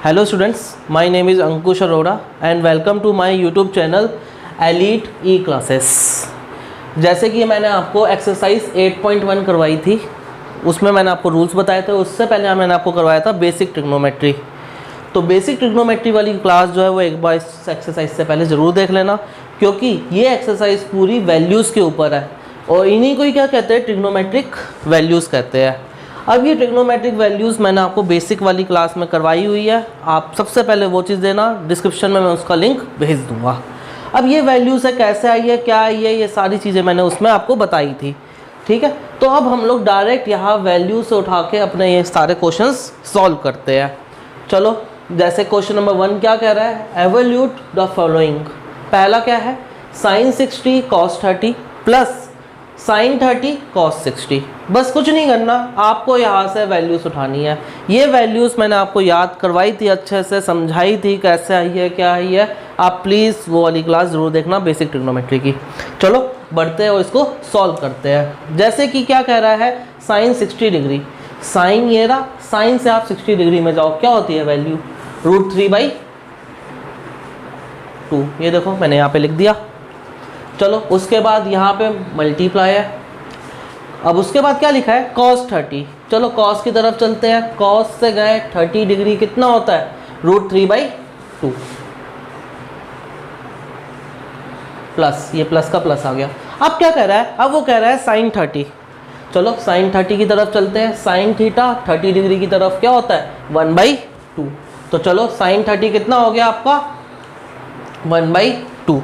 Hello students, my name is Ankush Arora and welcome to my YouTube channel Elite E Classes। जैसे कि मैंने आपको exercise 8.1 करवाई थी, उसमें मैंने आपको रूल्स बताए थे। उससे पहले मैंने आपको करवाया था बेसिक ट्रिग्नोमेट्री। तो बेसिक ट्रिग्नोमेट्री वाली क्लास जो है वो एक बार इस एक्सरसाइज से पहले ज़रूर देख लेना, क्योंकि ये एक्सरसाइज पूरी वैल्यूज़ के ऊपर है और इन्हीं को ही क्या कहते हैं, ट्रिग्नोमेट्रिक वैल्यूज़ कहते हैं। अब ये ट्रिग्नोमेट्रिक वैल्यूज़ मैंने आपको बेसिक वाली क्लास में करवाई हुई है। आप सबसे पहले वो चीज़ देना, डिस्क्रिप्शन में मैं उसका लिंक भेज दूँगा। अब ये वैल्यूज़ है, कैसे आई है, क्या आई है, ये सारी चीज़ें मैंने उसमें आपको बताई थी। ठीक है, तो अब हम लोग डायरेक्ट यहाँ वैल्यू से उठा के अपने ये सारे क्वेश्चंस सॉल्व करते हैं। चलो, जैसे क्वेश्चन नंबर 1 क्या कह रहा है, एवल्यूट द फॉलोइंग। पहला क्या है, sin 60 cos 30 plus sin 30 cos 60। बस कुछ नहीं करना, आपको यहाँ से वैल्यूज़ उठानी है। ये वैल्यूज़ मैंने आपको याद करवाई थी, अच्छे से समझाई थी कैसे आई है, क्या आई है। आप प्लीज़ वो वाली क्लास ज़रूर देखना बेसिक ट्रिग्नोमेट्री की। चलो बढ़ते हैं और इसको सॉल्व करते हैं। जैसे कि क्या कह रहा है, sin 60 डिग्री, साइन ये रहा, साइन से आप 60 डिग्री में जाओ, क्या होती है वैल्यू, √3/2। ये देखो मैंने यहाँ पे लिख दिया। चलो उसके बाद यहाँ पे मल्टीप्लाई है। अब उसके बाद क्या लिखा है, cos 30। चलो cos की तरफ चलते हैं। cos से गए 30 डिग्री कितना होता है, √3/2 प्लस, ये प्लस का प्लस आ गया। अब क्या कह रहा है, अब वो कह रहा है sin 30। चलो sin 30 की तरफ चलते हैं। sin थीटा 30 डिग्री की तरफ क्या होता है, 1/2। तो चलो sin 30 कितना हो गया आपका, 1/2।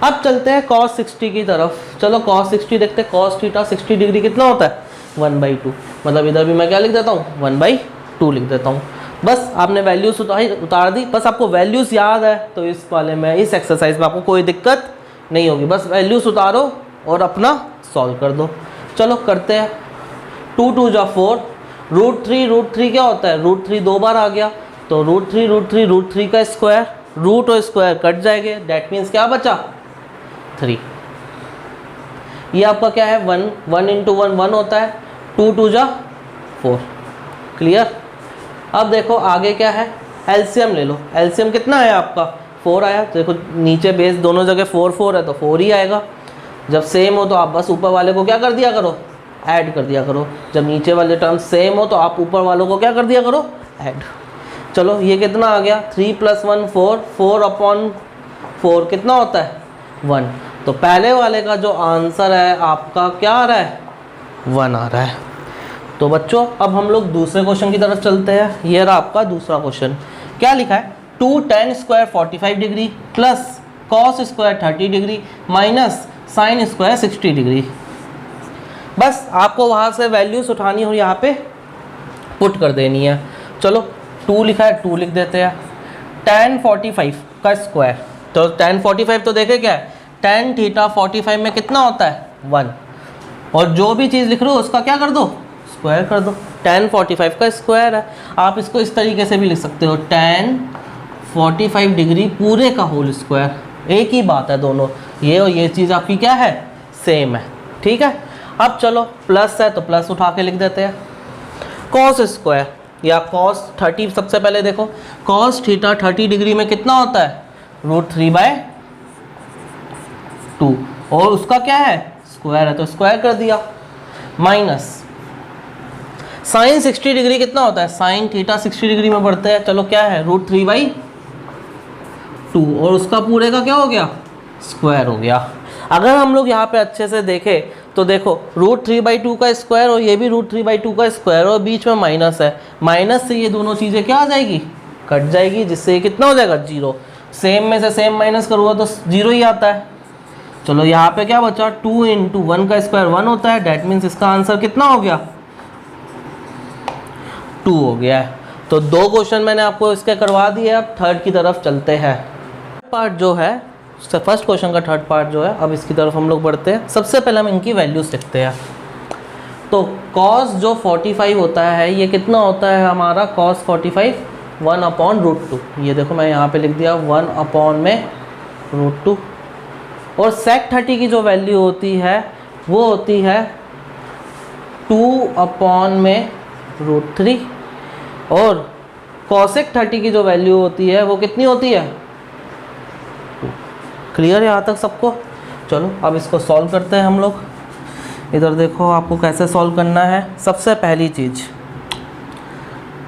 अब चलते हैं cos 60 की तरफ। चलो cos 60 देखते हैं। cos थीटा 60 डिग्री कितना होता है, 1/2। मतलब इधर भी मैं क्या लिख देता हूँ, 1/2 लिख देता हूँ। बस आपने वैल्यूज़ उतार दी। बस आपको वैल्यूज़ याद है तो इस वाले में, इस एक्सरसाइज में आपको कोई दिक्कत नहीं होगी। बस वैल्यूज़ उतारो और अपना सॉल्व कर दो। चलो करते हैं। 2 2 जा 4, √3 क्या होता है, √3 दो बार आ गया तो √3 का स्क्वायर, रूट और स्क्वायर कट जाएंगे। डैट मीन्स क्या बचा, 3। ये आपका क्या है, 1 × 1 1 होता है। 2 2 जा 4। क्लियर। अब देखो आगे क्या है, एलसीएम ले लो। एलसीएम कितना है आपका, 4 आया। देखो नीचे बेस दोनों जगह 4 4 है तो 4 ही आएगा। जब सेम हो तो आप बस ऊपर वाले को क्या कर दिया करो, ऐड कर दिया करो। जब नीचे वाले टर्म सेम हो तो आप ऊपर वालों को क्या कर दिया करो, ऐड। चलो ये कितना आ गया, 3 + 1 4, 4/4 कितना होता है, 1। तो पहले वाले का जो आंसर है आपका क्या आ रहा है, 1 आ रहा है। तो बच्चों अब हम लोग दूसरे क्वेश्चन की तरफ चलते हैं। ये रहा आपका दूसरा क्वेश्चन। क्या लिखा है, 2 tan square 45 degree plus cos square 30 degree minus sin square 60 degree. बस आपको वहाँ से वैल्यूज उठानी हो, यहाँ पे पुट कर देनी है। चलो 2 लिखा है, 2 लिख देते हैं। tan 45 का स्क्वायर, तो tan 45 तो देखे क्या है, tan थीटा 45 में कितना होता है, 1। और जो भी चीज़ लिख रहे हो उसका क्या कर दो, स्क्वायर कर दो। tan 45 का स्क्वायर है। आप इसको इस तरीके से भी लिख सकते हो, tan 45 डिग्री पूरे का होल स्क्वायर। एक ही बात है दोनों, ये और ये चीज़ आपकी क्या है, सेम है। ठीक है। अब चलो प्लस है तो प्लस उठा के लिख देते हैं। cos स्क्वायर या cos 30, सबसे पहले देखो cos थीटा 30 डिग्री में कितना होता है, √3/2 और उसका क्या है, स्क्वायर है तो स्क्वायर कर दिया। माइनस sin 60 डिग्री कितना होता है, sin थीटा 60 डिग्री में बढ़ते हैं। चलो क्या है, √3/2 और उसका पूरे का क्या हो गया, स्क्वायर हो गया। अगर हम लोग यहाँ पे अच्छे से देखें तो देखो √3/2 का स्क्वायर और ये भी √3/2 का स्क्वायर और बीच में माइनस है। माइनस से ये दोनों चीज़ें क्या आ जाएगी, कट जाएगी, जिससे ये कितना हो जाएगा, 0। सेम में से सेम माइनस करूँगा तो 0 ही आता है। चलो यहाँ पे क्या बचा, 2 × 1 का स्क्वायर 1 होता है। डैट मीन्स इसका आंसर कितना हो गया, 2 हो गया है। तो 2 क्वेश्चन मैंने आपको इसके करवा दिए। अब थर्ड की तरफ चलते हैं। पार्ट जो है, फर्स्ट क्वेश्चन का थर्ड पार्ट जो है, अब इसकी तरफ हम लोग बढ़ते हैं। सबसे पहले हम इनकी वैल्यूज लिखते हैं। तो cos जो 45 होता है ये कितना होता है हमारा, cos 45 1/√2। ये देखो मैं यहाँ पे लिख दिया 1/√2। और sec 30 की जो वैल्यू होती है वो होती है 2/√3 और cosec 30 की जो वैल्यू होती है वो कितनी होती है? क्लियर है यहाँ तक सबको? चलो अब इसको सॉल्व करते हैं हम लोग। इधर देखो आपको कैसे सॉल्व करना है। सबसे पहली चीज़,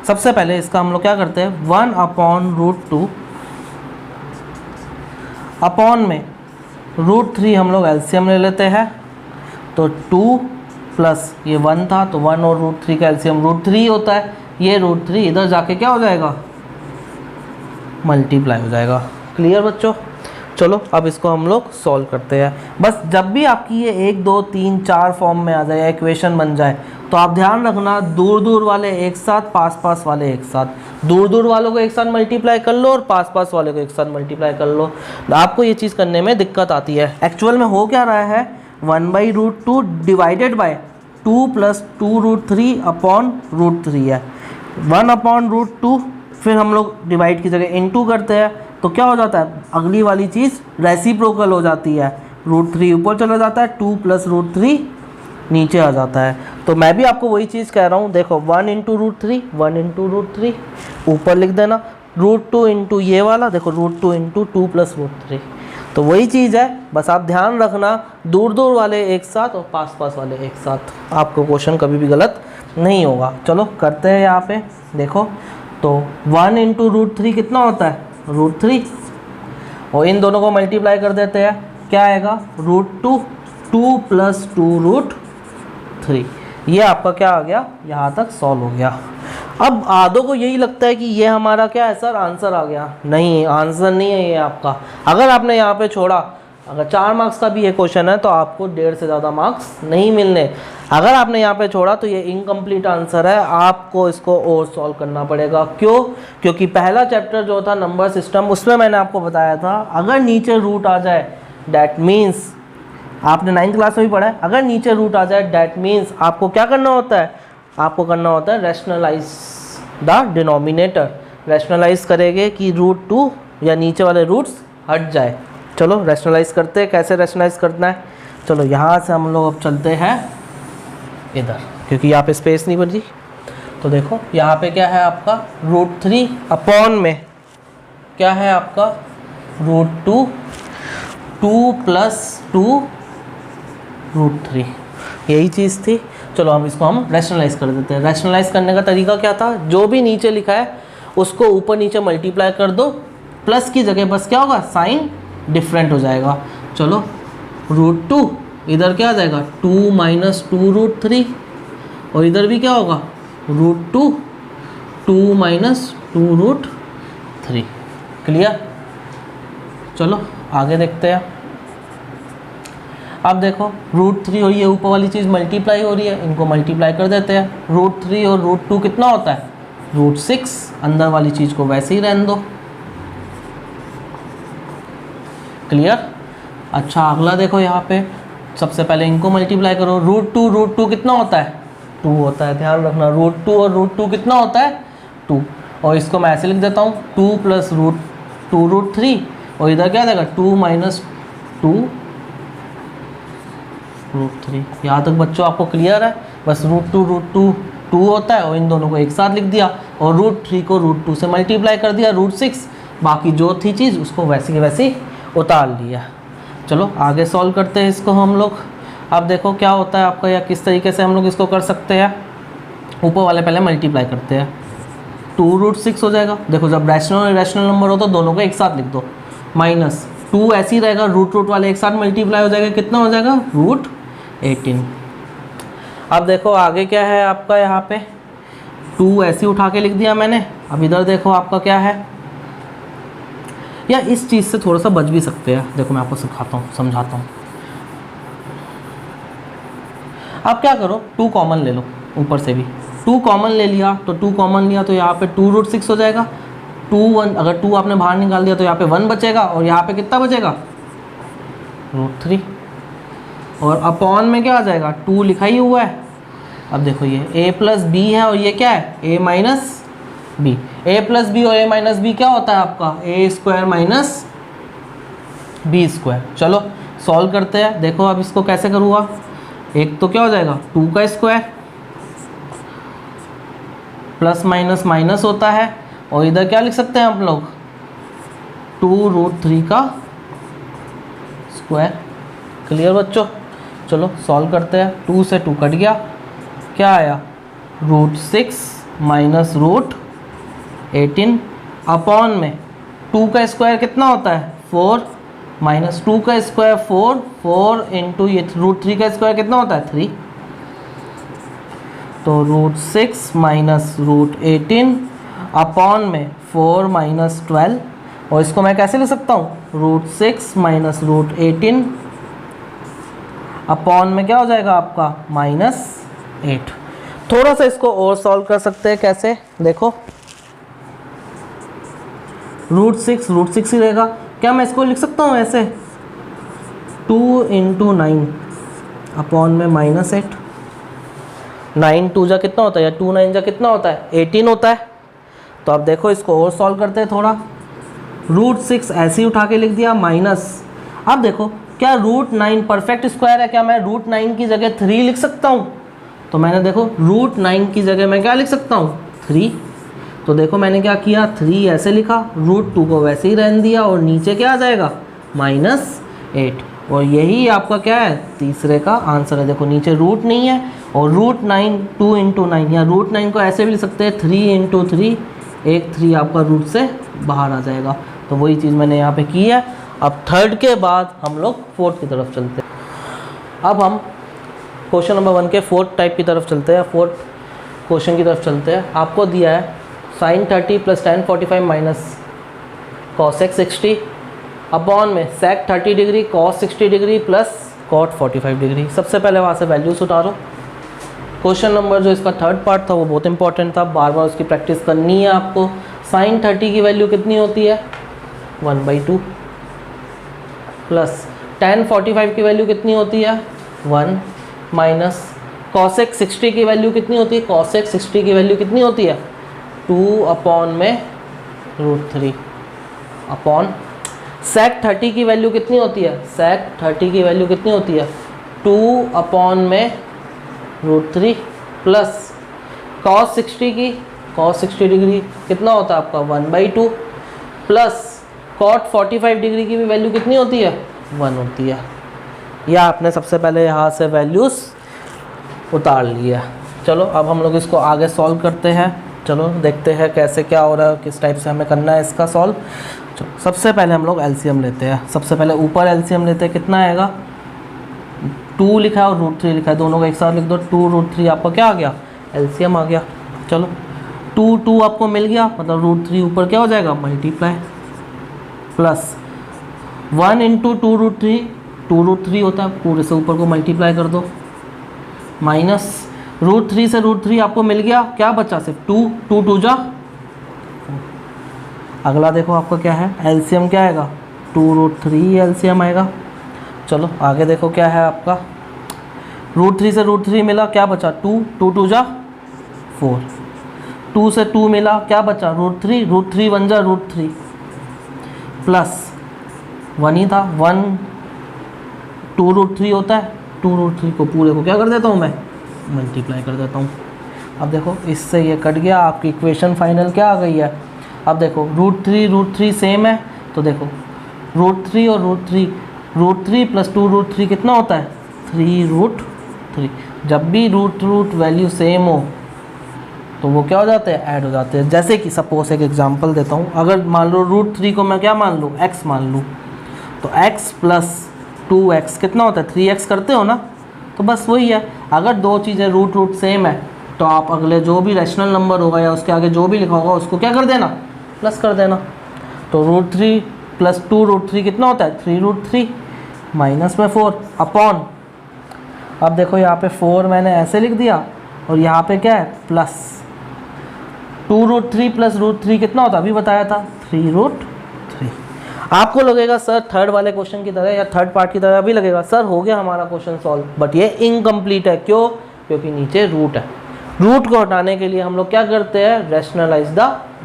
सबसे पहले इसका हम लोग क्या करते हैं, 1/√2 अपॉन में √3 हम लोग एलसीएम ले लेते हैं। तो 2 प्लस ये 1 था तो 1 और √3 का एलसीएम √3 होता है। ये √3 इधर जाके क्या हो जाएगा, मल्टीप्लाई हो जाएगा। क्लियर बच्चों? चलो अब इसको हम लोग सॉल्व करते हैं। बस जब भी आपकी ये 1 2 3 4 फॉर्म में आ जाए, इक्वेशन बन जाए, तो आप ध्यान रखना दूर दूर वाले एक साथ, पास पास वाले एक साथ। दूर दूर वालों को एक साथ मल्टीप्लाई कर लो और पास पास वाले को एक साथ मल्टीप्लाई कर लो। आपको ये चीज़ करने में दिक्कत आती है। एक्चुअल में हो क्या रहा है, 1/√2 डिवाइडेड बाय 2 + 2√3 अपॉन √3 है। 1/√2 फिर हम लोग डिवाइड की जगह इनटू करते हैं तो क्या हो जाता है, अगली वाली चीज़ रेसिप्रोकल हो जाती है। √3 ऊपर चला जाता है, 2 + √3 नीचे आ जाता है। तो मैं भी आपको वही चीज़ कह रहा हूँ। देखो 1 × √3 1 × √3 ऊपर लिख देना, √2 × ये वाला देखो √2 × 2 + √3। तो वही चीज़ है, बस आप ध्यान रखना दूर दूर वाले एक साथ और पास पास वाले एक साथ। आपको क्वेश्चन कभी भी गलत नहीं होगा। चलो करते हैं यहाँ पे। देखो तो 1 × √3 कितना होता है, √3, और इन दोनों को मल्टीप्लाई कर देते हैं। क्या आएगा, √2 2 + 2√3। ये आपका क्या आ गया, यहाँ तक सॉल्व हो गया। अब आधों को यही लगता है कि ये हमारा क्या है सर, आंसर आ गया। नहीं, आंसर नहीं है ये आपका। अगर आपने यहाँ पे छोड़ा, अगर 4 मार्क्स का भी ये क्वेश्चन है तो आपको 1.5 से ज़्यादा मार्क्स नहीं मिलने। अगर आपने यहाँ पे छोड़ा तो ये इनकम्प्लीट आंसर है, आपको इसको और सॉल्व करना पड़ेगा। क्यों? क्योंकि पहला चैप्टर जो था नंबर सिस्टम, उसमें मैंने आपको बताया था अगर नीचे रूट आ जाए डैट मीन्स, आपने 9th क्लास में भी पढ़ा है, अगर नीचे रूट आ जाए डैट मीन्स आपको क्या करना होता है, आपको करना होता है रैशनलाइज द डिनोमिनेटर। रैशनलाइज करेंगे कि √2 या नीचे वाले रूट्स हट जाए। चलो रैशनलाइज करते हैं, कैसे रैशनलाइज करना है। चलो यहाँ से हम लोग अब चलते हैं इधर, क्योंकि यहाँ पे स्पेस नहीं बची। तो देखो यहाँ पे क्या है आपका, √3 अपॉन में क्या है आपका, √2 2 + 2√3, यही चीज़ थी। चलो अब इसको हम रैशनलाइज कर देते हैं। रैशनलाइज करने का तरीका क्या था, जो भी नीचे लिखा है उसको ऊपर नीचे मल्टीप्लाई कर दो, प्लस की जगह बस क्या होगा, साइन डिफरेंट हो जाएगा। चलो √2 इधर क्या आ जाएगा, 2 - 2√3, और इधर भी क्या होगा, √2 2 - 2√3। क्लियर? चलो आगे देखते हैं। अब देखो √3 और ये ऊपर वाली चीज़ मल्टीप्लाई हो रही है, इनको मल्टीप्लाई कर देते हैं। √3 और √2 कितना होता है, √6। अंदर वाली चीज़ को वैसे ही रहने दो। क्लियर? अच्छा अगला देखो यहाँ पे, सबसे पहले इनको मल्टीप्लाई करो। √2 कितना होता है, 2 होता है। ध्यान रखना √2 और √2 कितना होता है, 2। और इसको मैं ऐसे लिख देता हूँ, 2 + √2√3, और इधर क्या देगा, 2 - 2√3। यहाँ तक बच्चों आपको क्लियर है? बस √2 2 होता है और इन दोनों को एक साथ लिख दिया, और √3 को √2 से मल्टीप्लाई कर दिया, √6। बाकी जो थी चीज़ उसको वैसी की वैसी उतार लिया। चलो आगे सॉल्व करते हैं इसको हम लोग। अब देखो क्या होता है आपका, या किस तरीके से हम लोग इसको कर सकते हैं। ऊपर वाले पहले मल्टीप्लाई करते हैं, 2√6 हो जाएगा। देखो जब रैशनल नंबर हो तो दोनों को एक साथ लिख दो, -2 ऐसे ही रहेगा, रूट वाले एक साथ मल्टीप्लाई हो जाएगा, कितना हो जाएगा, √18। अब देखो आगे क्या है आपका, यहाँ पे 2 ऐसे उठा के लिख दिया मैंने। अब इधर देखो आपका क्या है, या इस चीज़ से थोड़ा सा बच भी सकते हैं। देखो मैं आपको सिखाता हूँ, समझाता हूँ। आप क्या करो, 2 कॉमन ले लो, ऊपर से भी 2 कॉमन ले लिया, तो 2 कॉमन लिया तो यहाँ पे 2√6 हो जाएगा। 1 अगर 2 आपने बाहर निकाल दिया तो यहाँ पे 1 बचेगा, और यहाँ पे कितना बचेगा, √3। और अपॉन में क्या आ जाएगा, 2 लिखा ही हुआ है। अब देखो ये a + b है, और ये क्या है, a - b। a + b और a - b क्या होता है आपका, a² - b²। चलो सॉल्व करते हैं। देखो अब इसको कैसे करूँगा, एक तो क्या हो जाएगा, 2 का स्क्वायर, प्लस माइनस माइनस होता है, और इधर क्या लिख सकते हैं हम लोग, 2√3 का स्क्वायर। क्लियर बच्चों? चलो सॉल्व करते हैं। 2 से 2 कट गया, क्या आया, √6 माइनस √18 अपॉन में 2 का स्क्वायर कितना होता है, 4 माइनस 2 का स्क्वायर 4, 4 इंटू ये √3 का स्क्वायर कितना होता है, 3। तो √6 माइनस √18 अपॉन में 4 माइनस 12, और इसको मैं कैसे लिख सकता हूँ, √6 माइनस √18 अपॉन में क्या हो जाएगा आपका, -8। थोड़ा सा इसको और सॉल्व कर सकते हैं, कैसे देखो, √6 ही रहेगा। क्या मैं इसको लिख सकता हूँ ऐसे, 2 इंटू 9 अपॉन में -8। 9 2 जा कितना होता है, या 2 9 जा कितना होता है, 18 होता है। तो अब देखो इसको और सॉल्व करते हैं थोड़ा। √6 ऐसे ही उठा के लिख दिया, माइनस, अब देखो क्या √9 परफेक्ट स्क्वायर है, क्या मैं √9 की जगह 3 लिख सकता हूँ। तो मैंने देखो √9 की जगह मैं क्या लिख सकता हूँ, 3। तो देखो मैंने क्या किया, 3 ऐसे लिखा, √2 को वैसे ही रहने दिया, और नीचे क्या आ जाएगा, -8। और यही आपका क्या है, तीसरे का आंसर है। देखो नीचे रूट नहीं है, और √9 2 इंटू 9, या √9 को ऐसे भी लिख सकते हैं 3 इंटू 3, एक 3 आपका रूट से बाहर आ जाएगा। तो वही चीज़ मैंने यहाँ पे की है। अब थर्ड के बाद हम लोग फोर्थ की तरफ चलते हैं। अब हम क्वेश्चन नंबर 1 के फोर्थ टाइप की तरफ चलते हैं, फोर्थ क्वेश्चन की तरफ चलते हैं। आपको दिया है sin 30 plus tan 45 minus cosec 60 upon में sec 30 degree cos 60 degree plus cot 45 degree. सबसे पहले वहाँ से वैल्यूज उतारो। क्वेश्चन नंबर जो इसका थर्ड पार्ट था वो बहुत इंपॉर्टेंट था, बार बार उसकी प्रैक्टिस करनी है आपको। sin 30 की वैल्यू कितनी होती है, 1/2 प्लस tan 45 की वैल्यू कितनी होती है, 1 माइनस cosec 60 की वैल्यू कितनी होती है, cosec 60 की वैल्यू कितनी होती है, 2 अपॉन में √3 अपॉन sec 30 की वैल्यू कितनी होती है, sec 30 की वैल्यू कितनी होती है, 2 अपॉन में √3 प्लस cos 60 डिग्री कितना होता है आपका 1/2 प्लस cot 45 डिग्री की भी वैल्यू कितनी होती है, 1 होती है। यह आपने सबसे पहले यहाँ से वैल्यूज़ उतार लिया। चलो अब हम लोग इसको आगे सॉल्व करते हैं। चलो देखते हैं कैसे क्या हो रहा है, किस टाइप से हमें करना है इसका सॉल्व। चलो सबसे पहले हम लोग एलसीएम लेते हैं। सबसे पहले ऊपर एलसीएम लेते हैं, कितना आएगा, 2 लिखा है और √3 लिखा है, दोनों को एक साथ लिख दो। 2√3 आपका क्या आ गया, एलसीएम आ गया। चलो 2 आपको मिल गया, मतलब √3 ऊपर क्या हो जाएगा, मल्टीप्लाई, प्लस 1 इंटू 2√3 होता है, पूरे से ऊपर को मल्टीप्लाई कर दो, माइनस √3 से √3 आपको मिल गया, क्या बचा, सिर्फ 2 2 जा। अगला देखो आपका क्या है, एलसीएम क्या आएगा, 2√3 एलसीएम आएगा। चलो आगे देखो क्या है आपका, √3 से √3 मिला, क्या बचा, 2 2 जा 4, 2 से 2 मिला, क्या बचा, √3 1 जा √3 प्लस 1 ही था, 1 2√3 होता है, 2√3 को पूरे को क्या कर देता हूँ मैं, मल्टीप्लाई कर देता हूँ। अब देखो इससे ये कट गया, आपकी इक्वेशन फाइनल क्या आ गई है। अब देखो √3 सेम है, तो देखो √3 और √3 प्लस 2√3 कितना होता है, 3√3। जब भी रूट वैल्यू सेम हो तो वो क्या हो जाते हैं, ऐड हो जाते हैं। जैसे कि सपोज एक एग्जांपल देता हूँ, अगर मान लो √3 को मैं क्या मान लूँ, x मान लूँ, तो x प्लस 2x कितना होता है, 3x करते हो ना। तो बस वही है, अगर दो चीज़ें रूट सेम है तो आप अगले जो भी रैशनल नंबर होगा या उसके आगे जो भी लिखा होगा उसको क्या कर देना, प्लस कर देना। तो √3 प्लस 2√3 कितना होता है, 3√3 माइनस में 4 अपॉन, अब देखो यहाँ पे 4 मैंने ऐसे लिख दिया और यहाँ पे क्या है, प्लस 2√3 प्लस √3 कितना होता है, अभी बताया था 3√3। आपको लगेगा सर थर्ड वाले क्वेश्चन की तरह या थर्ड पार्ट की तरह भी लगेगा, सर हो गया हमारा क्वेश्चन सॉल्व, बट ये इनकम्प्लीट है। क्यों, क्योंकि नीचे रूट है। रूट को हटाने के लिए हम लोग क्या करते हैं, रैशनलाइज द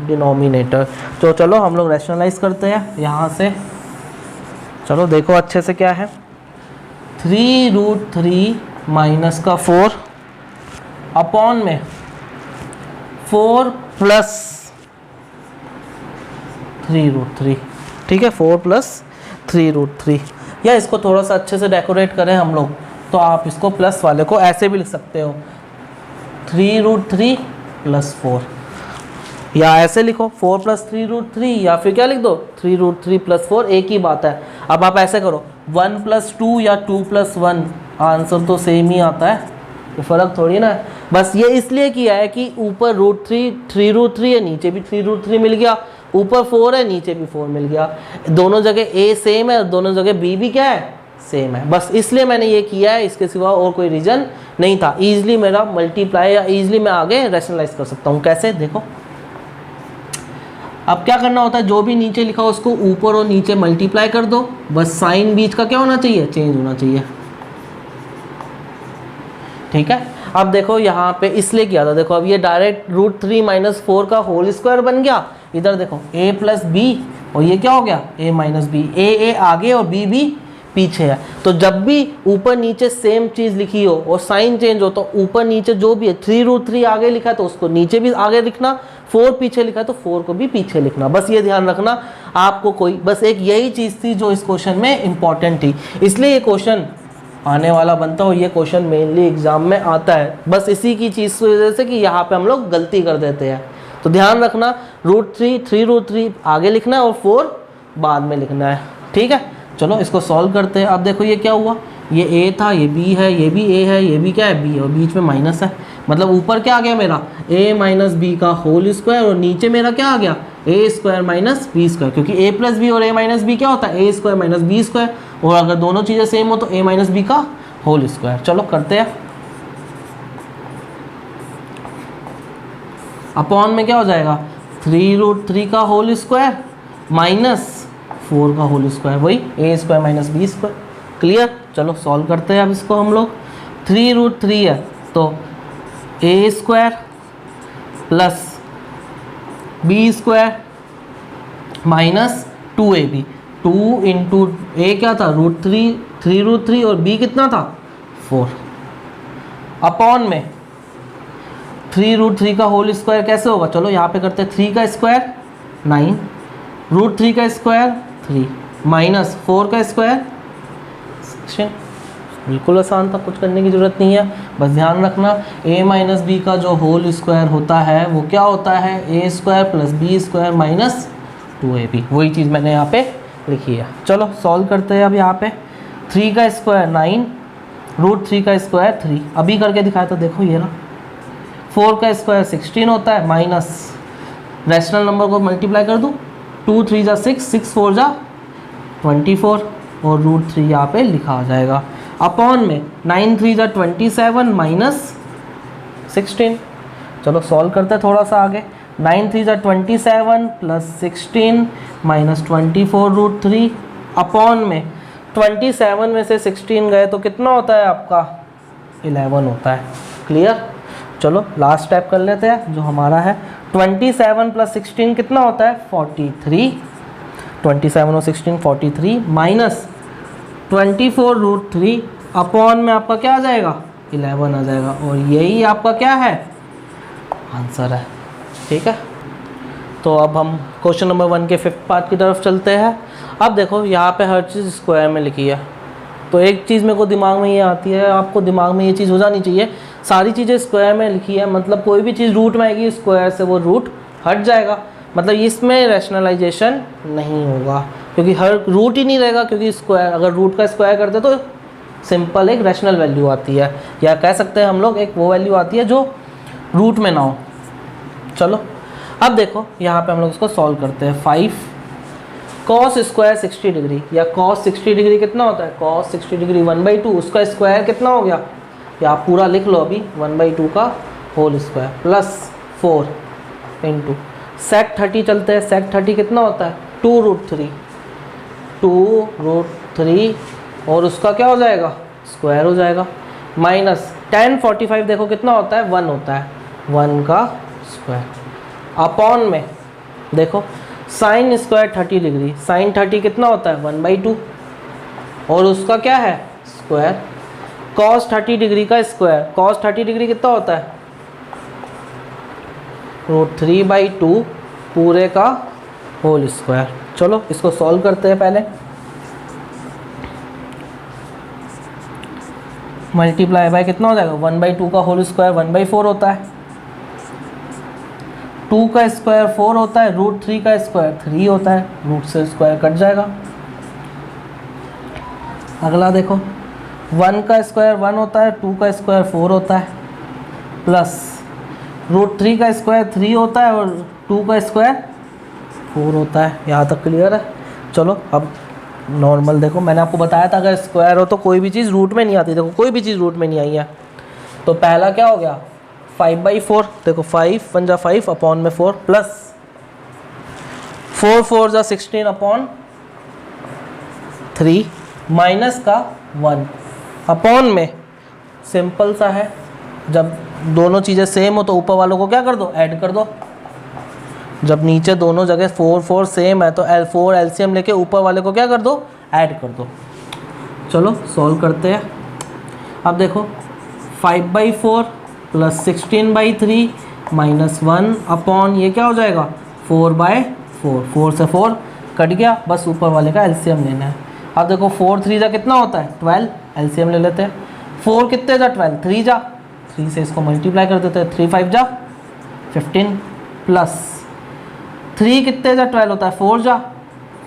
डिनोमिनेटर। तो चलो हम लोग रैशनलाइज करते हैं यहाँ से। चलो देखो अच्छे से क्या है, 3√3 माइनस का 4 अपॉन में 4 प्लस 3√3। ठीक है, 4 + 3√3। या इसको थोड़ा सा अच्छे से डेकोरेट करें हम लोग तो आप इसको प्लस वाले को ऐसे भी लिख सकते हो 3√3 + 4, या ऐसे लिखो 4 + 3√3, या फिर क्या लिख दो 3√3 + 4, एक ही बात है। अब आप ऐसे करो 1 + 2 या 2 + 1, आंसर तो सेम ही आता है, तो फ़र्क थोड़ी ना है। बस ये इसलिए किया है कि ऊपर √3 3√3 है, नीचे भी 3√3 मिल गया, ऊपर 4 है नीचे भी 4 मिल गया, दोनों जगह a सेम है और दोनों जगह b भी क्या है, सेम है। बस इसलिए मैंने ये किया है, इसके सिवा और कोई रीज़न नहीं था। ईजिली मेरा मल्टीप्लाई या ईजिली मैं आगे रैशनलाइज कर सकता हूँ। कैसे, देखो अब क्या करना होता है, जो भी नीचे लिखा हो उसको ऊपर और नीचे मल्टीप्लाई कर दो, बस साइन बीच का क्या होना चाहिए, चेंज होना चाहिए। ठीक है, अब देखो यहाँ पे इसलिए किया था, देखो अब ये डायरेक्ट √3 - 4 का होल स्क्वायर बन गया। इधर देखो a + b, और ये क्या हो गया a - b, a आगे और b पीछे है। तो जब भी ऊपर नीचे सेम चीज़ लिखी हो और साइन चेंज हो तो ऊपर नीचे जो भी है 3√3 आगे लिखा है तो उसको नीचे भी आगे लिखना, 4 पीछे लिखा है तो 4 को भी पीछे लिखना। बस ये ध्यान रखना आपको, कोई बस एक यही चीज़ थी जो इस क्वेश्चन में इंपॉर्टेंट थी, इसलिए ये क्वेश्चन आने वाला बनता हो। ये क्वेश्चन मेनली एग्जाम में आता है बस इसी की चीज़ की वजह से कि यहाँ पे हम लोग गलती कर देते हैं। तो ध्यान रखना √3 3√3 आगे लिखना है और 4 बाद में लिखना है। ठीक है, चलो इसको सॉल्व करते हैं। अब देखो ये क्या हुआ, ये a था, ये b है, ये भी a है, ये भी क्या है b, और बीच में माइनस है, मतलब ऊपर क्या आ गया मेरा a - b का होल स्क्वायर, और नीचे मेरा क्या आ गया a² - b², क्योंकि a + b और a - b क्या होता है a² - b², और अगर दोनों चीज़ें सेम हो तो a - b का होल स्क्वायर। चलो करते हैं, अपॉन में क्या हो जाएगा 3√3 का होल स्क्वायर माइनस 4 का होल स्क्वायर, वही a² - b²। क्लियर, चलो सॉल्व करते हैं अब इसको हम लोग। 3√3 है तो a² + b² minus 2ab, 2 × a क्या था √3 3√3 और b कितना था 4, अपॉन में 3√3 का होल स्क्वायर कैसे होगा, चलो यहाँ पे करते हैं 3 का स्क्वायर 9, √3 का स्क्वायर 3 माइनस 4 का स्क्वायर 16। बिल्कुल आसान था, कुछ करने की ज़रूरत नहीं है, बस ध्यान रखना a - b का जो होल स्क्वायर होता है वो क्या होता है a² + b² माइनस 2ab, वही चीज़ मैंने यहाँ पे लिखी है। चलो सॉल्व करते हैं अब यहाँ पे 3 का स्क्वायर 9, √3 का स्क्वायर 3, अभी करके दिखाया था, देखो ये ना 4 का स्क्वायर 16 होता है, माइनस रैशनल नंबर को मल्टीप्लाई कर दूँ, 2 3 जा 6, 6 4 जा 24, और √3 यहाँ पे लिखा आ जाएगा, अपॉन में 9 3 जा 27 माइनस 16। चलो सॉल्व करते हैं थोड़ा सा आगे, 9 3 जा 27 + 16 माइनस 24 √3, अपॉन में 27 में से 16 गए तो कितना होता है आपका 11 होता है। क्लियर, चलो लास्ट स्टेप कर लेते हैं जो हमारा है 27 + 16 कितना होता है 43, 27 और 16 43 माइनस 24 √3, अपॉन में आपका क्या आ जाएगा 11 आ जाएगा, और यही आपका क्या है आंसर है। ठीक है, तो अब हम क्वेश्चन नंबर 1 के 5th पार्ट की तरफ चलते हैं। अब देखो यहाँ पे हर चीज़ स्क्वायर में लिखी है, तो एक चीज़ मेरे को दिमाग में ये आती है, आपको दिमाग में ये चीज़ हो जानी चाहिए, सारी चीज़ें स्क्वायर में लिखी है, मतलब कोई भी चीज़ रूट में आएगी स्क्वायर से वो रूट हट जाएगा, मतलब इसमें रैशनलाइजेशन नहीं होगा क्योंकि हर रूट ही नहीं रहेगा, क्योंकि स्क्वायर अगर रूट का स्क्वायर करते तो सिंपल एक रैशनल वैल्यू आती है, या कह सकते हैं हम लोग एक वो वैल्यू आती है जो रूट में ना हो। चलो अब देखो यहाँ पे हम लोग इसको सॉल्व करते हैं। 5 cos स्क्वायर 60 डिग्री, या cos 60 डिग्री कितना होता है cos 60 डिग्री 1/2, उसका स्क्वायर कितना हो गया, या आप पूरा लिख लो अभी 1/2 का whole square plus 4 into sec 30 चलते हैं, सेक 30 कितना होता है 2√3 और उसका क्या हो जाएगा स्क्वायर हो जाएगा, माइनस tan 45 देखो कितना होता है 1 होता है, 1 का स्क्वायर, अपॉन में देखो साइन स्क्वायर 30 डिग्री, साइन 30 कितना होता है 1/2 और उसका क्या है स्क्वायर, cos 30 डिग्री का स्क्वायर, cos 30 डिग्री कितना होता है √3/2 पूरे का होल स्क्वायर। चलो इसको सॉल्व करते हैं पहले। मल्टीप्लाई बाय कितना हो जाएगा, 1/2 का होल स्क्वायर 1/4 होता है, 2 का स्क्वायर 4 होता है, √3 का स्क्वायर 3 होता है, रूट से स्क्वायर कट जाएगा। अगला देखो, 1 का स्क्वायर 1 होता है, 2 का स्क्वायर 4 होता है, प्लस √3 का स्क्वायर 3 होता है और 2 का स्क्वायर 4 होता है। यहाँ तक क्लियर है। चलो अब नॉर्मल देखो, मैंने आपको बताया था अगर स्क्वायर हो तो कोई भी चीज़ रूट में नहीं आती। देखो कोई भी चीज़ रूट में नहीं आई है। तो पहला क्या हो गया, 5/4। देखो 5 1 जा 5 अपॉन में 4 प्लस 4 4 जा 16 अपॉन 3 माइनस का 1 अपॉन में, सिंपल सा है, जब दोनों चीज़ें सेम हो तो ऊपर वालों को क्या कर दो, ऐड कर दो। जब नीचे दोनों जगह 4 4 सेम है तो L4 LCM लेके ऊपर वाले को क्या कर दो, ऐड कर दो। चलो सॉल्व करते हैं। अब देखो 5/4 प्लस 16/3 माइनस 1 अपॉन ये क्या हो जाएगा, 4/4। 4 से 4 कट गया, बस ऊपर वाले का LCM लेना है। अब देखो 4 3 जा कितना होता है, 12, LCM ले लेते हैं। 4 कितने जा 12, 3 जा, 3 से इसको मल्टीप्लाई कर देते हैं, 3 5 जा 15 प्लस 3 कितने जा 12 होता है, 4 जा,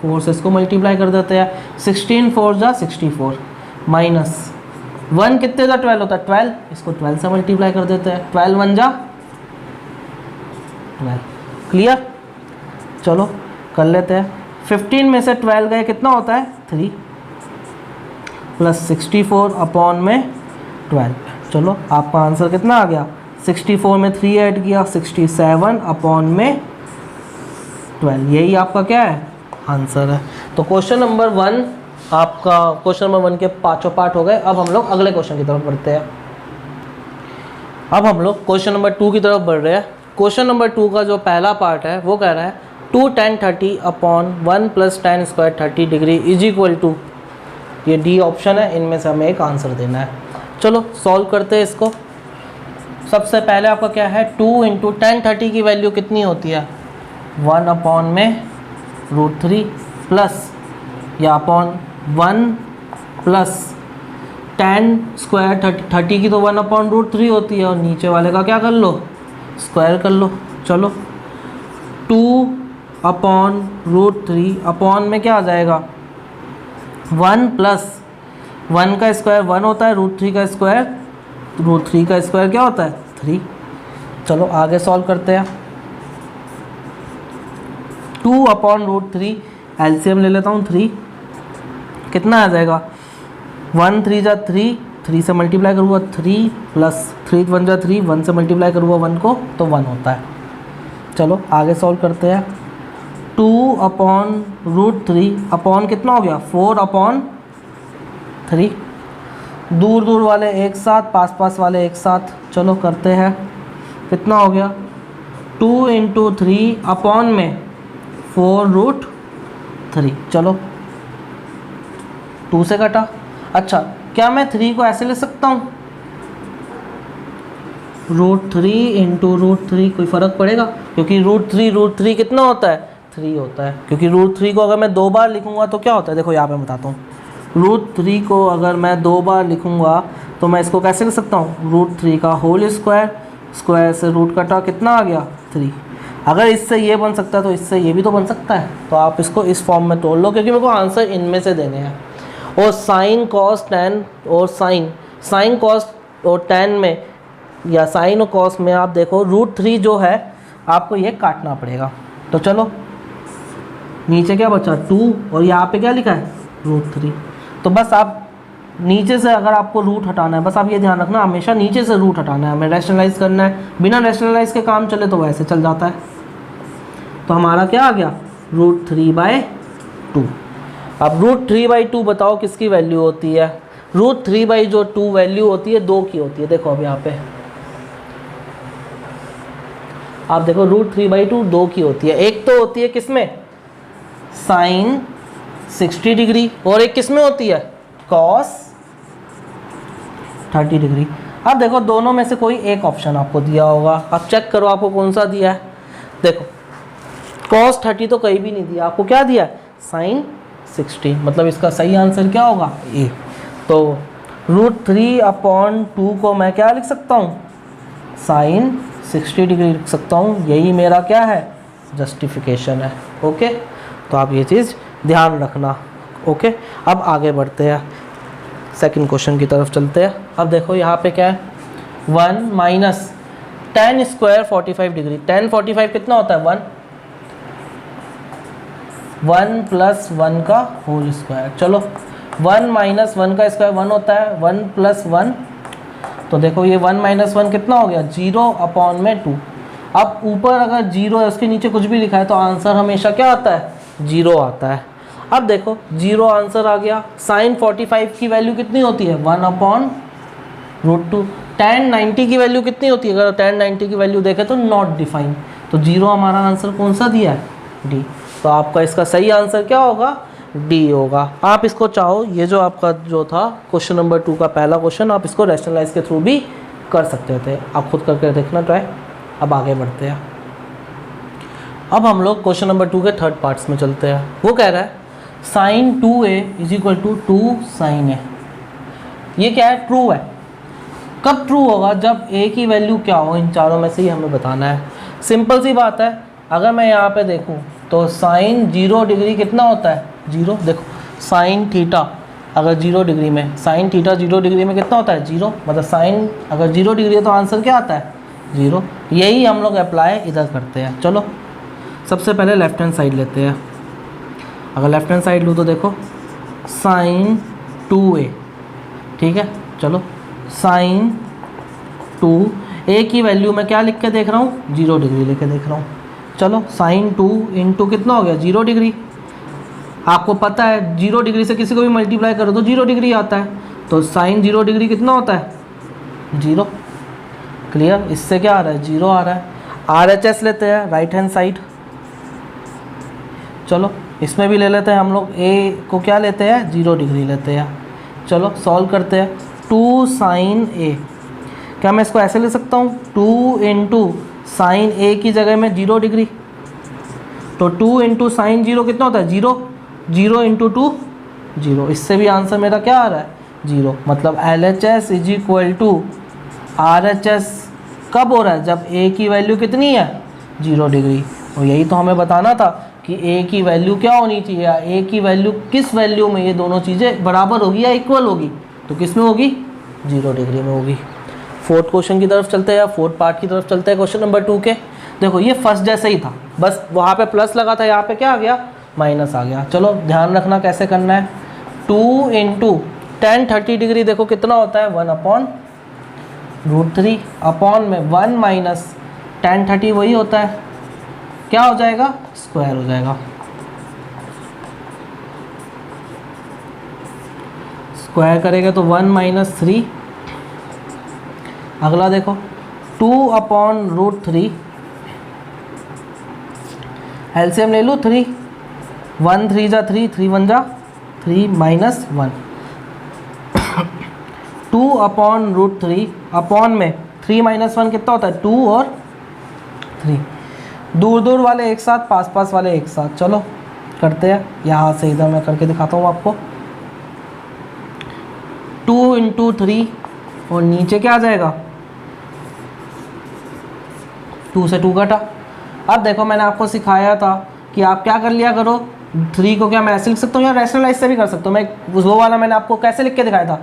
4 से इसको मल्टीप्लाई कर देते हैं, 16 4 जा 64 माइनस 1 कितने जा 12 होता है, 12, इसको 12 से मल्टीप्लाई कर देते हैं, 12 1 जा 12। क्लियर। चलो कर लेते हैं। 15 में से 12 गए कितना होता है, 3 प्लस 64 अपॉन में 12। चलो आपका आंसर कितना आ गया, 64 में 3 ऐड किया 67 अपॉन में 12। यही आपका क्या है, आंसर है। तो क्वेश्चन नंबर 1 आपका, क्वेश्चन नंबर 1 के पांचों पार्ट हो गए। अब हम लोग अगले क्वेश्चन की तरफ बढ़ते हैं। अब हम लोग क्वेश्चन नंबर 2 की तरफ बढ़ रहे हैं। क्वेश्चन नंबर 2 का जो पहला पार्ट है वो कह रहा है 2 tan 30 upon 1 plus tan square 30 degree is equal to, ये डी ऑप्शन है, इनमें से हमें एक आंसर देना है। चलो सॉल्व करते हैं इसको। सबसे पहले आपका क्या है, 2 इंटू tan 30 की वैल्यू कितनी होती है, 1 अपॉन में √3 प्लस या अपॉन 1 प्लस tan स्क्वायर 30 की तो 1 अपॉन √3 होती है, और नीचे वाले का क्या कर लो, स्क्वायर कर लो। चलो 2 अपॉन √3 अपॉन में क्या आ जाएगा, 1 प्लस 1 का स्क्वायर 1 होता है, √3 का स्क्वायर क्या होता है, 3। चलो आगे सॉल्व करते हैं। 2 अपॉन √3 LCM ले लेता हूँ, 3 कितना आ जाएगा, 1 3 जा 3, 3 से मल्टीप्लाई करूँगा 3 प्लस 3 1 जा 3, 1 से मल्टीप्लाई करूँगा 1 को तो 1 होता है। चलो आगे सॉल्व करते हैं। 2 अपॉन √3 अपॉन कितना हो गया, 4 अपॉन 3, दूर दूर वाले एक साथ, पास पास वाले एक साथ। चलो करते हैं, कितना हो गया, 2 इंटू 3 अपॉन में 4√3। चलो 2 से कटा। अच्छा क्या मैं 3 को ऐसे ले सकता हूँ, √3 इंटू √3, कोई फ़र्क पड़ेगा, क्योंकि √3 कितना होता है, 3 होता है। क्योंकि √3 को अगर मैं 2 बार लिखूँगा तो क्या होता है, देखो यहाँ पे बताता हूँ। √3 को अगर मैं 2 बार लिखूँगा तो मैं इसको कैसे लिख सकता हूँ, √3 का होल स्क्वायर, स्क्वायर से रूट कटा, कितना आ गया 3। अगर इससे ये बन सकता है तो इससे ये भी तो बन सकता है। तो आप इसको इस फॉर्म में तोड़ लो, क्योंकि मेरे को आंसर इनमें से देने हैं। और साइन कॉस टैन और साइन कॉस और टैन में, या साइन और कॉस में आप देखो √3 जो है आपको ये काटना पड़ेगा। तो चलो नीचे क्या बचा, 2, और यहाँ पे क्या लिखा है, √3। तो बस आप नीचे से, अगर आपको रूट हटाना है, बस आप ये ध्यान रखना हमेशा नीचे से रूट हटाना है, हमें रैशनलाइज करना है। बिना रैशनलाइज के काम चले तो वैसे चल जाता है। तो हमारा क्या आ गया, √3/2। अब √3/2 बताओ किसकी वैल्यू होती है, √3/2 वैल्यू होती है 2 की होती है। देखो अब यहाँ पे आप देखो √3/2 2 की होती है। एक तो होती है किसमें, साइन 60 डिग्री, और एक किसमें होती है, कॉस 30 डिग्री। अब देखो दोनों में से कोई एक ऑप्शन आपको दिया होगा, अब चेक करो आपको कौन सा दिया है। देखो cos 30 तो कहीं भी नहीं दिया, आपको क्या दिया है sin 60, मतलब इसका सही आंसर क्या होगा ए। तो √3/2 को मैं क्या लिख सकता हूँ sin 60 डिग्री लिख सकता हूँ, यही मेरा क्या है जस्टिफिकेशन है। ओके, तो आप ये चीज़ ध्यान रखना। ओके, अब आगे बढ़ते हैं, सेकंड क्वेश्चन की तरफ चलते हैं। अब देखो यहाँ पे क्या है 1 minus tan square 45 degree, tan 45 कितना होता है 1 प्लस 1 का होल स्क्वायर। चलो 1 माइनस 1 का स्क्वायर 1 होता है, 1 प्लस 1, तो देखो ये 1 माइनस 1 कितना हो गया 0/2। अब ऊपर अगर 0 है उसके नीचे कुछ भी लिखा है तो आंसर हमेशा क्या आता है 0 आता है। अब देखो 0 आंसर आ गया। sin 45 की वैल्यू कितनी होती है 1/√2। tan 90 की वैल्यू कितनी होती है, अगर tan 90 की वैल्यू देखें तो नॉट डिफाइन, तो 0 हमारा आंसर कौन सा दिया है डी। तो आपका इसका सही आंसर क्या होगा डी होगा। आप इसको चाहो ये जो आपका जो था क्वेश्चन नंबर 2 का पहला क्वेश्चन, आप इसको रैशनलाइज के थ्रू भी कर सकते थे, आप खुद करके देखना ट्राई। अब आगे बढ़ते हैं, अब हम लोग क्वेश्चन नंबर 2 के थर्ड पार्ट्स में चलते हैं। वो कह रहा है sin 2a = 2 sin a। ये क्या है ट्रू है। कब ट्रू होगा जब a की वैल्यू क्या हो, इन चारों में से ही हमें बताना है। सिंपल सी बात है, अगर मैं यहाँ पे देखूँ तो sin 0 डिग्री कितना होता है 0। देखो sin थीटा अगर 0 डिग्री में, sin थीटा 0 डिग्री में कितना होता है 0, मतलब sin अगर 0 डिग्री है तो आंसर क्या आता है 0। यही हम लोग अप्लाई इधर करते हैं। चलो सबसे पहले लेफ्ट हैंड साइड लेते हैं। अगर लेफ्ट हैंड साइड लूँ तो देखो sin 2a, ठीक है। चलो sin 2a की वैल्यू मैं क्या लिख के देख रहा हूँ 0 डिग्री लेके देख रहा हूँ। चलो sin 2 इंटू कितना हो गया 0 डिग्री। आपको पता है 0 डिग्री से किसी को भी मल्टीप्लाई करो तो 0 डिग्री आता है, तो sin 0 डिग्री कितना होता है 0। क्लियर, इससे क्या आ रहा है 0 आ रहा है। RHS लेते हैं राइट हैंड साइड। चलो इसमें भी ले लेते हैं हम लोग, a को क्या लेते हैं 0 डिग्री लेते हैं। चलो सॉल्व करते हैं 2 sin a, क्या मैं इसको ऐसे ले सकता हूँ 2 इंटू साइन a की जगह में 0 डिग्री, तो 2 इंटू साइन 0 कितना होता है 0, 0 इंटू 2 0। इससे भी आंसर मेरा क्या आ रहा है 0। मतलब LHS = RHS कब हो रहा है जब a की वैल्यू कितनी है 0 डिग्री। और यही तो हमें बताना था कि a की वैल्यू क्या होनी चाहिए, a की वैल्यू किस वैल्यू में ये दोनों चीज़ें बराबर होगी या इक्वल होगी, तो किस में होगी 0 डिग्री में होगी। फोर्थ क्वेश्चन की तरफ चलते हैं या फोर्थ पार्ट की तरफ चलते हैं क्वेश्चन नंबर 2 के। देखो ये फर्स्ट जैसे ही था, बस वहाँ पे प्लस लगा था, यहाँ पे क्या आ गया माइनस आ गया। चलो ध्यान रखना कैसे करना है। 2 इंटू tan 30 डिग्री देखो कितना होता है 1/√3 अपॉन में 1 माइनस tan 30 वही होता है, क्या हो जाएगा स्क्वायर हो जाएगा। स्क्वायर करेगा तो 1 माइनस 3। अगला देखो 2/√3, एलसीएम ले लूँ 3, 1 3 जा 3, 3 1 जा 3 माइनस 1। 2/√3 अपॉन में 3 माइनस 1 कितना होता है 2 और 3। दूर दूर वाले एक साथ, पास पास वाले एक साथ। चलो करते हैं, यहाँ से इधर मैं करके दिखाता हूँ आपको। 2 इंटू 3 और नीचे क्या आ जाएगा 2 से 2 घटा। अब देखो मैंने आपको सिखाया था कि आप क्या कर लिया करो, 3 को क्या मैं ऐसे लिख सकता हूँ या रैशनलाइज से भी कर सकता हूँ। मैं वो वाला मैंने आपको कैसे लिख के दिखाया था,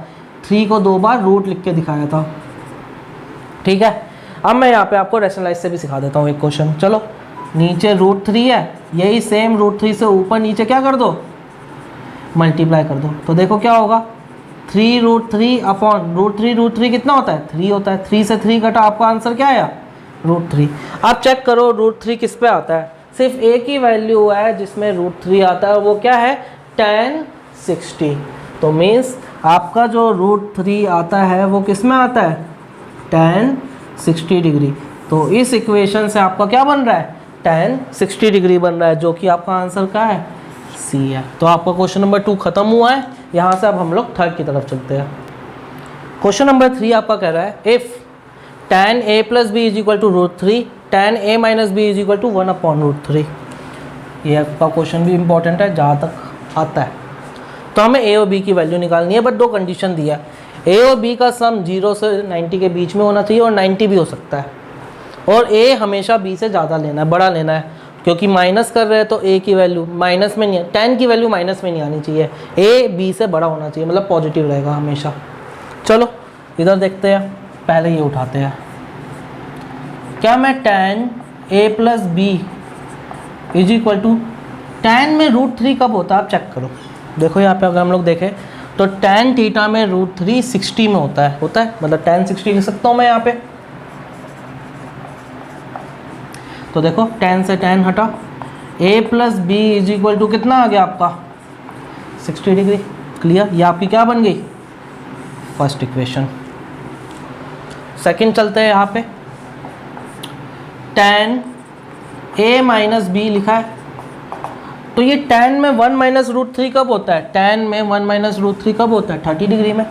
3 को 2 बार रूट लिख के दिखाया था, ठीक है। अब मैं यहाँ पे आपको रैशनलाइज से भी सिखा देता हूँ एक क्वेश्चन। चलो नीचे √3 है, यही सेम √3 से ऊपर नीचे क्या कर दो मल्टीप्लाई कर दो, तो देखो क्या होगा 3√3 अपॉन √3 कितना होता है 3 होता है। 3 से 3 घटा, आपका आंसर क्या आया √3। आप चेक करो √3 किस पे आता है, सिर्फ एक ही वैल्यू है जिसमें √3 आता है, वो क्या है tan 60। तो मीन्स आपका जो √3 आता है वो किस में आता है tan 60 डिग्री। तो इस इक्वेशन से आपका क्या बन रहा है tan 60 डिग्री बन रहा है, जो कि आपका आंसर क्या है सी है। तो आपका क्वेश्चन नंबर 2 खत्म हुआ है। यहाँ से अब हम लोग थर्ड की तरफ चलते हैं। क्वेश्चन नंबर 3 आपका कह रहा है if tan a + b = √3, tan a - b = 1/√3। ये आपका क्वेश्चन भी इम्पोर्टेंट है जहाँ तक आता है। तो हमें ए और बी की वैल्यू निकालनी है, बट दो कंडीशन दिया है, ए और बी का सम 0 से 90 के बीच में होना चाहिए और 90 भी हो सकता है, और ए हमेशा बी से ज़्यादा लेना है, बड़ा लेना है, क्योंकि माइनस कर रहे हैं तो ए की वैल्यू माइनस में नहीं, 10 की वैल्यू माइनस में नहीं आनी चाहिए, ए बी से बड़ा होना चाहिए, मतलब पॉजिटिव रहेगा हमेशा। चलो इधर देखते हैं, पहले ये उठाते हैं, क्या मैं tan a plus B is equal to, tan में √3 कब होता है आप चेक करो, देखो यहाँ पे अगर हम लोग देखें तो tan थीटा में √3 60 में होता है मतलब tan 60 लिख सकता हूँ मैं यहाँ पे। तो देखो tan से tan हटा, a plus B is equal to कितना आ गया आपका 60 डिग्री। क्लियर, ये आपकी क्या बन गई फर्स्ट इक्वेशन। सेकंड चलते हैं, यहाँ पे tan a माइनस बी लिखा है, तो ये tan में 1 माइनस √3 कब होता है, tan में 1 माइनस √3 कब होता है 30 डिग्री में।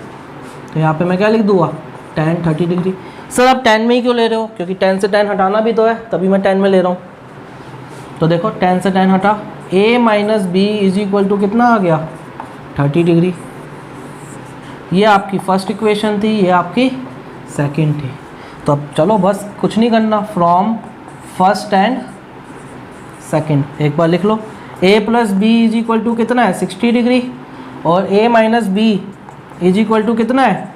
तो यहाँ पे मैं क्या लिख दूँगा tan 30 डिग्री। सर आप tan में ही क्यों ले रहे हो, क्योंकि tan से tan हटाना भी तो है, तभी मैं tan में ले रहा हूँ। तो देखो tan से tan हटा, a minus B is equal to कितना आ गया 30 डिग्री। ये आपकी फर्स्ट इक्वेशन थी, ये आपकी सेकंड थी। तो अब चलो बस कुछ नहीं करना, फ्रॉम फर्स्ट एंड सेकंड एक बार लिख लो, a plus B is equal to कितना है 60 डिग्री, और a minus B is equal to कितना है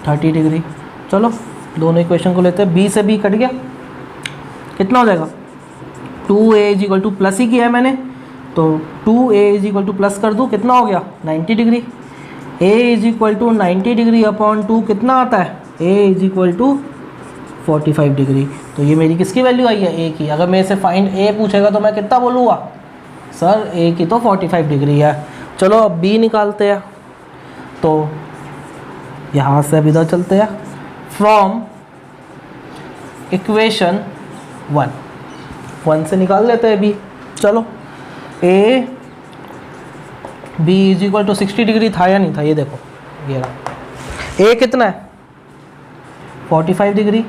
30 डिग्री। चलो दोनों इक्वेशन को लेते हैं, b से b कट गया, कितना हो जाएगा 2a is equal to, plus ही किया है मैंने, तो 2a is equal to plus कर दूँ, कितना हो गया 90 degree. a is equal to 90 degree upon 2 कितना आता है, a is equal to 45 degree. तो ये मेरी किसकी वैल्यू आई है a की। अगर मेरे से फाइंड a पूछेगा तो मैं कितना बोलूँगा सर a की तो 45 डिग्री है। चलो अब b निकालते हैं, तो यहाँ से अब इधर चलते हैं, फ्रॉम इक्वेशन 1 से निकाल लेते हैं b। चलो a b is equal to 60 degree था या नहीं था, ये देखो ये रहा, a कितना है 45 डिग्री,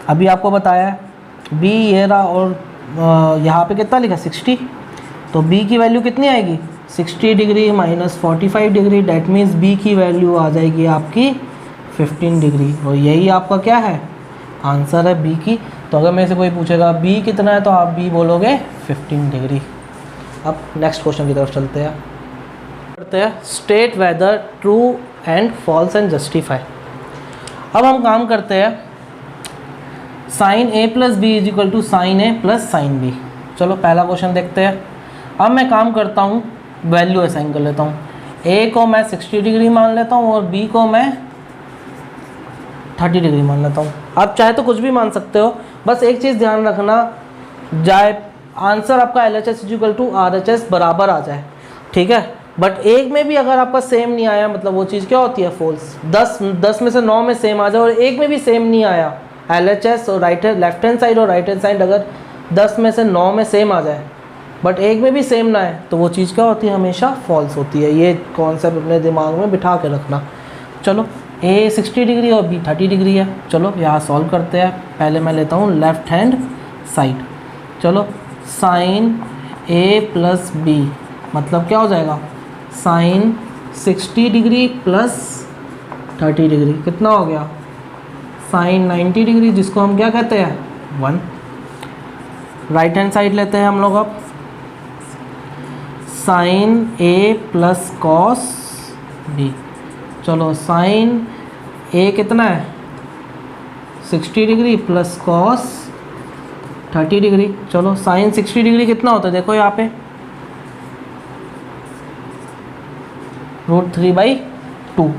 अभी आपको बताया है b ये रहा, और यहाँ पे कितना लिखा 60, तो b की वैल्यू कितनी आएगी 60 degree minus 45 degree, that means b की वैल्यू आ जाएगी आपकी 15 डिग्री, और यही आपका क्या है आंसर है b की। तो अगर मेरे से कोई पूछेगा b कितना है तो आप b बोलोगे 15 डिग्री। अब नेक्स्ट क्वेश्चन की तरफ चलते हैं, state whether true and false and justify. अब हम काम करते हैं, sine a plus B is equal to sine A plus sine B. चलो पहला क्वेश्चन देखते हैं। अब मैं काम करता हूँ, वैल्यू असाइन कर लेता हूँ, a को मैं 60 डिग्री मान लेता हूँ और b को मैं 30 डिग्री मान लेता हूँ। आप चाहे तो कुछ भी मान सकते हो, बस एक चीज़ ध्यान रखना, जाए आंसर आपका LHS इक्वल टू RHS बराबर आ जाए, ठीक है। बट एक में भी अगर आपका सेम नहीं आया, मतलब वो चीज़ क्या होती है फॉल्स। 10 में से 9 में सेम आ जाए और एक में भी सेम नहीं आया, LHS और लेफ्ट हैंड साइड और राइट हैंड साइड अगर 10 में से 9 में सेम आ जाए बट एक में भी सेम ना है, तो वो चीज़ क्या होती है हमेशा फॉल्स होती है। ये कॉन्सेप्ट अपने दिमाग में बिठा के रखना। चलो a 60 डिग्री और b 30 डिग्री है। चलो यहाँ सॉल्व करते हैं। पहले मैं लेता हूँ लेफ्ट हैंड साइड। चलो साइन a प्लस बी मतलब क्या हो जाएगा, साइन 60 डिग्री प्लस 30 डिग्री कितना हो गया, साइन 90 डिग्री, जिसको हम क्या कहते हैं 1। राइट हैंड साइड लेते हैं हम लोग अब, sine a plus cos b। चलो साइन a कितना है 60 डिग्री प्लस कॉस 30 डिग्री। चलो साइन 60 डिग्री कितना होता है, देखो यहाँ पे √3/2,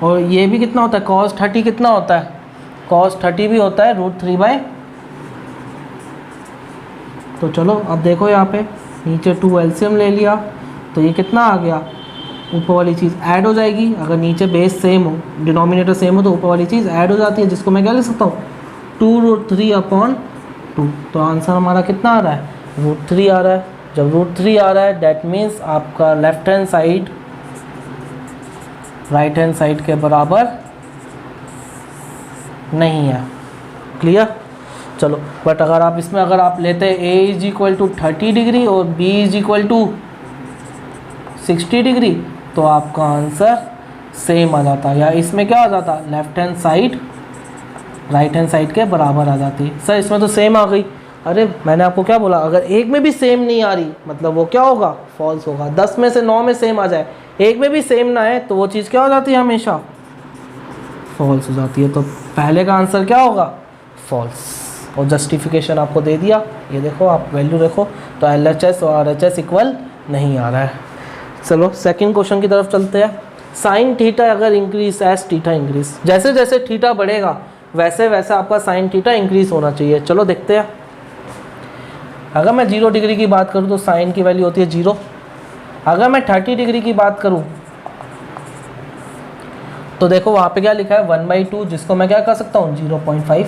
और ये भी कितना होता है कॉस 30 कितना होता है, कॉस 30 भी होता है √3/। तो चलो अब देखो यहाँ पे नीचे 2 एलसीएम ले लिया, तो ये कितना आ गया, ऊपर वाली चीज़ ऐड हो जाएगी। अगर नीचे बेस सेम हो, डिनोमिनेटर सेम हो, तो ऊपर वाली चीज़ ऐड हो जाती है, जिसको मैं क्या लिख सकता हूँ 2√3/2। तो आंसर हमारा कितना आ रहा है √3 आ रहा है। जब √3 आ रहा है डैट मीन्स आपका left hand side right hand side के बराबर नहीं है। क्लियर। चलो बट अगर आप इसमें अगर आप लेते a is equal to 30 degree और b is equal to 60 degree तो आपका आंसर सेम आ जाता, या इसमें क्या आ जाता, left hand side right hand side के बराबर आ जाती। सर इसमें तो सेम आ गई। अरे मैंने आपको क्या बोला, अगर एक में भी सेम नहीं आ रही मतलब वो क्या होगा, फॉल्स होगा। 10 में से 9 में सेम आ जाए, एक में भी सेम ना है तो वो चीज़ क्या हो जाती है, हमेशा फॉल्स हो जाती है। तो पहले का आंसर क्या होगा, फॉल्स। और जस्टिफिकेशन आपको दे दिया, ये देखो आप वैल्यू देखो तो LHS और RHS इक्वल नहीं आ रहा है। चलो सेकंड क्वेश्चन की तरफ चलते हैं। साइन थीटा अगर इंक्रीज एज थीटा इंक्रीज, जैसे जैसे थीटा बढ़ेगा वैसे वैसे आपका साइन थीटा इंक्रीज होना चाहिए। चलो देखते हैं। अगर मैं 0 डिग्री की बात करूँ तो साइन की वैल्यू होती है 0। अगर मैं 30 डिग्री की बात करूँ तो देखो वहाँ पे क्या लिखा है 1/2, जिसको मैं क्या कर सकता हूँ 0.5।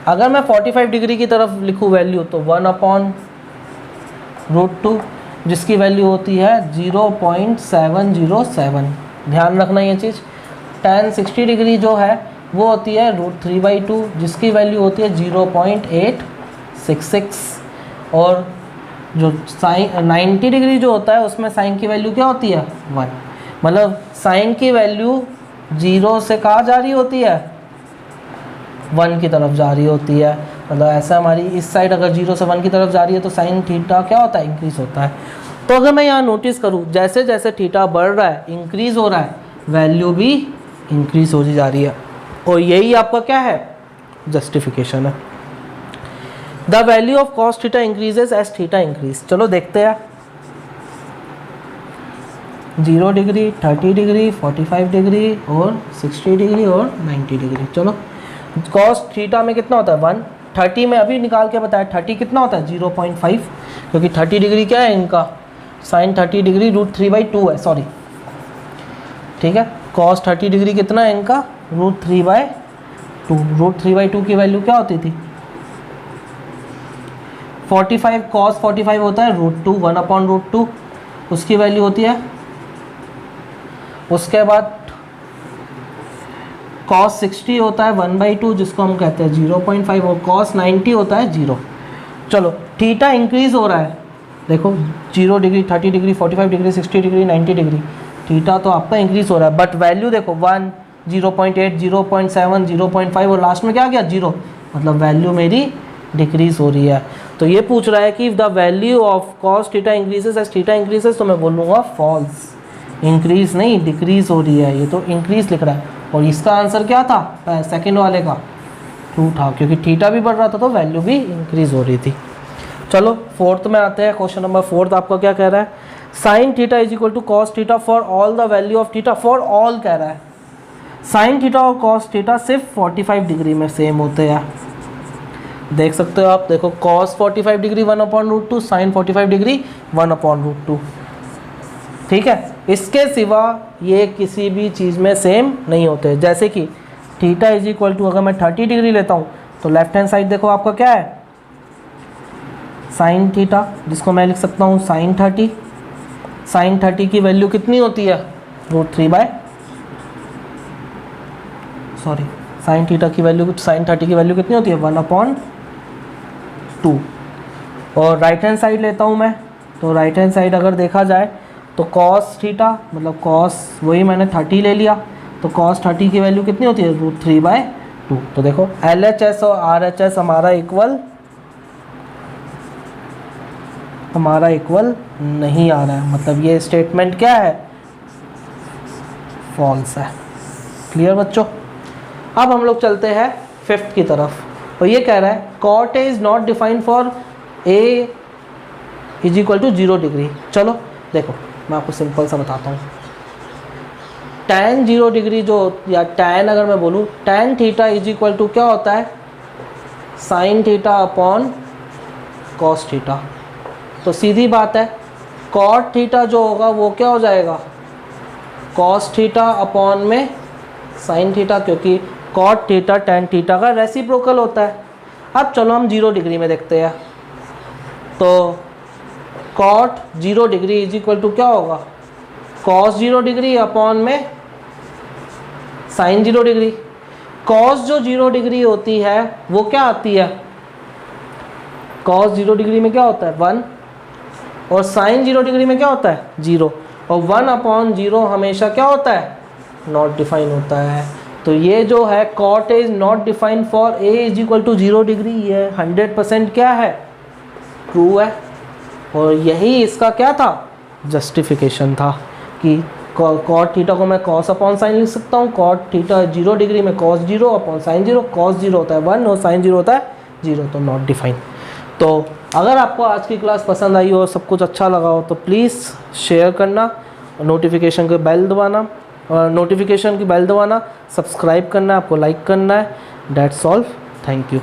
अगर मैं 45 डिग्री की तरफ लिखूँ वैल्यू तो 1/√2, जिसकी वैल्यू होती है 0.707। ध्यान रखना ये चीज़। tan 60 डिग्री जो है वो होती है √3/2, जिसकी वैल्यू होती है 0.866। और जो साइन 90 डिग्री जो होता है उसमें साइन की वैल्यू क्या होती है 1। मतलब साइन की वैल्यू 0 से कहाँ जा रही होती है, 1 की तरफ जा रही होती है। मतलब ऐसा हमारी इस साइड अगर 0 से 1 की तरफ जा रही है तो साइन थीटा क्या होता है, इंक्रीज़ होता है। तो अगर मैं यहाँ नोटिस करूँ जैसे जैसे थीटा बढ़ रहा है, इंक्रीज़ हो रहा है, वैल्यू भी इंक्रीज़ होती जा रही है। और यही आपका क्या है, जस्टिफिकेशन है। The value of cos theta increases as theta increase. चलो देखते हैं। 0 डिग्री, 30 डिग्री, 45 डिग्री और 60 डिग्री और 90 डिग्री। चलो कॉस थीटा में कितना होता है 1, 30 में अभी निकाल के बताया 30 कितना होता है 0.5, क्योंकि 30 डिग्री क्या है इनका, साइन 30 डिग्री √3/2 है, सॉरी ठीक है। कॉस 30 डिग्री कितना है इनका √3/2। √3/2 की वैल्यू क्या होती थी 45, कॉस 45 होता है √2, 1/√2, उसकी वैल्यू होती है। उसके बाद कॉस 60 होता है 1/2, जिसको हम कहते हैं 0.5, और कॉस 90 होता है 0। चलो थीटा इंक्रीज़ हो रहा है, देखो 0 degree, 30 degree, 45 degree, 60 degree, 90 degree, theta तो आपका इंक्रीज़ हो रहा है। बट वैल्यू देखो 1, 0.8, 0.7, 0.5 और लास्ट में क्या गया 0, मतलब वैल्यू मेरी डिक्रीज़ हो रही है। तो ये पूछ रहा है कि the value of cos theta increases as theta increases, तो मैं बोलूँगा फॉल्स। इंक्रीज़ नहीं, डिक्रीज़ हो रही है, ये तो इंक्रीज़ लिख रहा है। और इसका आंसर क्या था सेकंड वाले का 2 था, क्योंकि थीटा भी बढ़ रहा था तो वैल्यू भी इंक्रीज़ हो रही थी। चलो फोर्थ में आते हैं। क्वेश्चन नंबर 4 आपका क्या कह रहा है, sine theta is equal to cos theta for all the value of theta, for all कह रहा है। साइन थीटा और कॉस थीटा सिर्फ 45 डिग्री में सेम होते हैं। देख सकते हो आप, देखो कॉस 45 डिग्री 1/√2, साइन 45 डिग्री 1/√2, ठीक है। इसके सिवा ये किसी भी चीज़ में सेम नहीं होते। जैसे कि थीटा इज इक्वल टू अगर मैं 30 डिग्री लेता हूँ तो लेफ्ट हैंड साइड देखो आपका क्या है साइन थीटा, जिसको मैं लिख सकता हूँ साइन 30। साइन 30 की वैल्यू कितनी होती है साइन थीटा की वैल्यू, साइन 30 की वैल्यू कितनी होती है 1/2। और राइट हैंड साइड लेता हूँ मैं, तो राइट हैंड साइड अगर देखा जाए तो कॉस थीटा, मतलब कॉस वही मैंने 30 ले लिया, तो कॉस 30 की वैल्यू कितनी होती है √3/2। तो देखो LHS और RHS हमारा इक्वल नहीं आ रहा है, मतलब ये स्टेटमेंट क्या है, फॉल्स है। क्लियर बच्चों। अब हम लोग चलते हैं 5th की तरफ, और ये कह रहा है cot A is not defined for A is equal to 0 degree. चलो देखो मैं आपको सिंपल सा बताता हूँ। tan 0 डिग्री जो, या tan अगर मैं बोलूँ tan theta is equal to क्या होता है sine theta upon cos theta. तो सीधी बात है कॉट थीटा जो होगा वो क्या हो जाएगा कॉस थीटा अपॉन में साइन थीटा, क्योंकि कॉट थीटा tan थीटा का रेसिप्रोकल होता है। अब चलो हम 0 डिग्री में देखते हैं। तो cot 0 degree is equal to क्या होगा कॉस 0 डिग्री अपॉन में साइन 0 डिग्री। कॉस जो 0 डिग्री होती है वो क्या आती है कॉस 0 डिग्री में क्या होता है 1, और साइन 0 डिग्री में क्या होता है 0, और 1/0 हमेशा क्या होता है नॉट डिफाइन होता है। तो ये जो है cot is not define for a is equal to 0 degree, ये 100% क्या है ट्रू है। और यही इसका क्या था जस्टिफिकेशन था कि कॉट थीटा को मैं कॉस अपॉन साइन लिख सकता हूँ, कॉट थीटा 0 डिग्री में कॉस 0 अपॉन साइन 0, कॉस 0 होता है 1 और साइन 0 होता है 0, तो नॉट डिफाइन। तो अगर आपको आज की क्लास पसंद आई हो, सब कुछ अच्छा लगा हो, तो प्लीज़ शेयर करना, नोटिफिकेशन की बेल दबाना, सब्सक्राइब करना है, आपको लाइक करना है। That's all, thank you.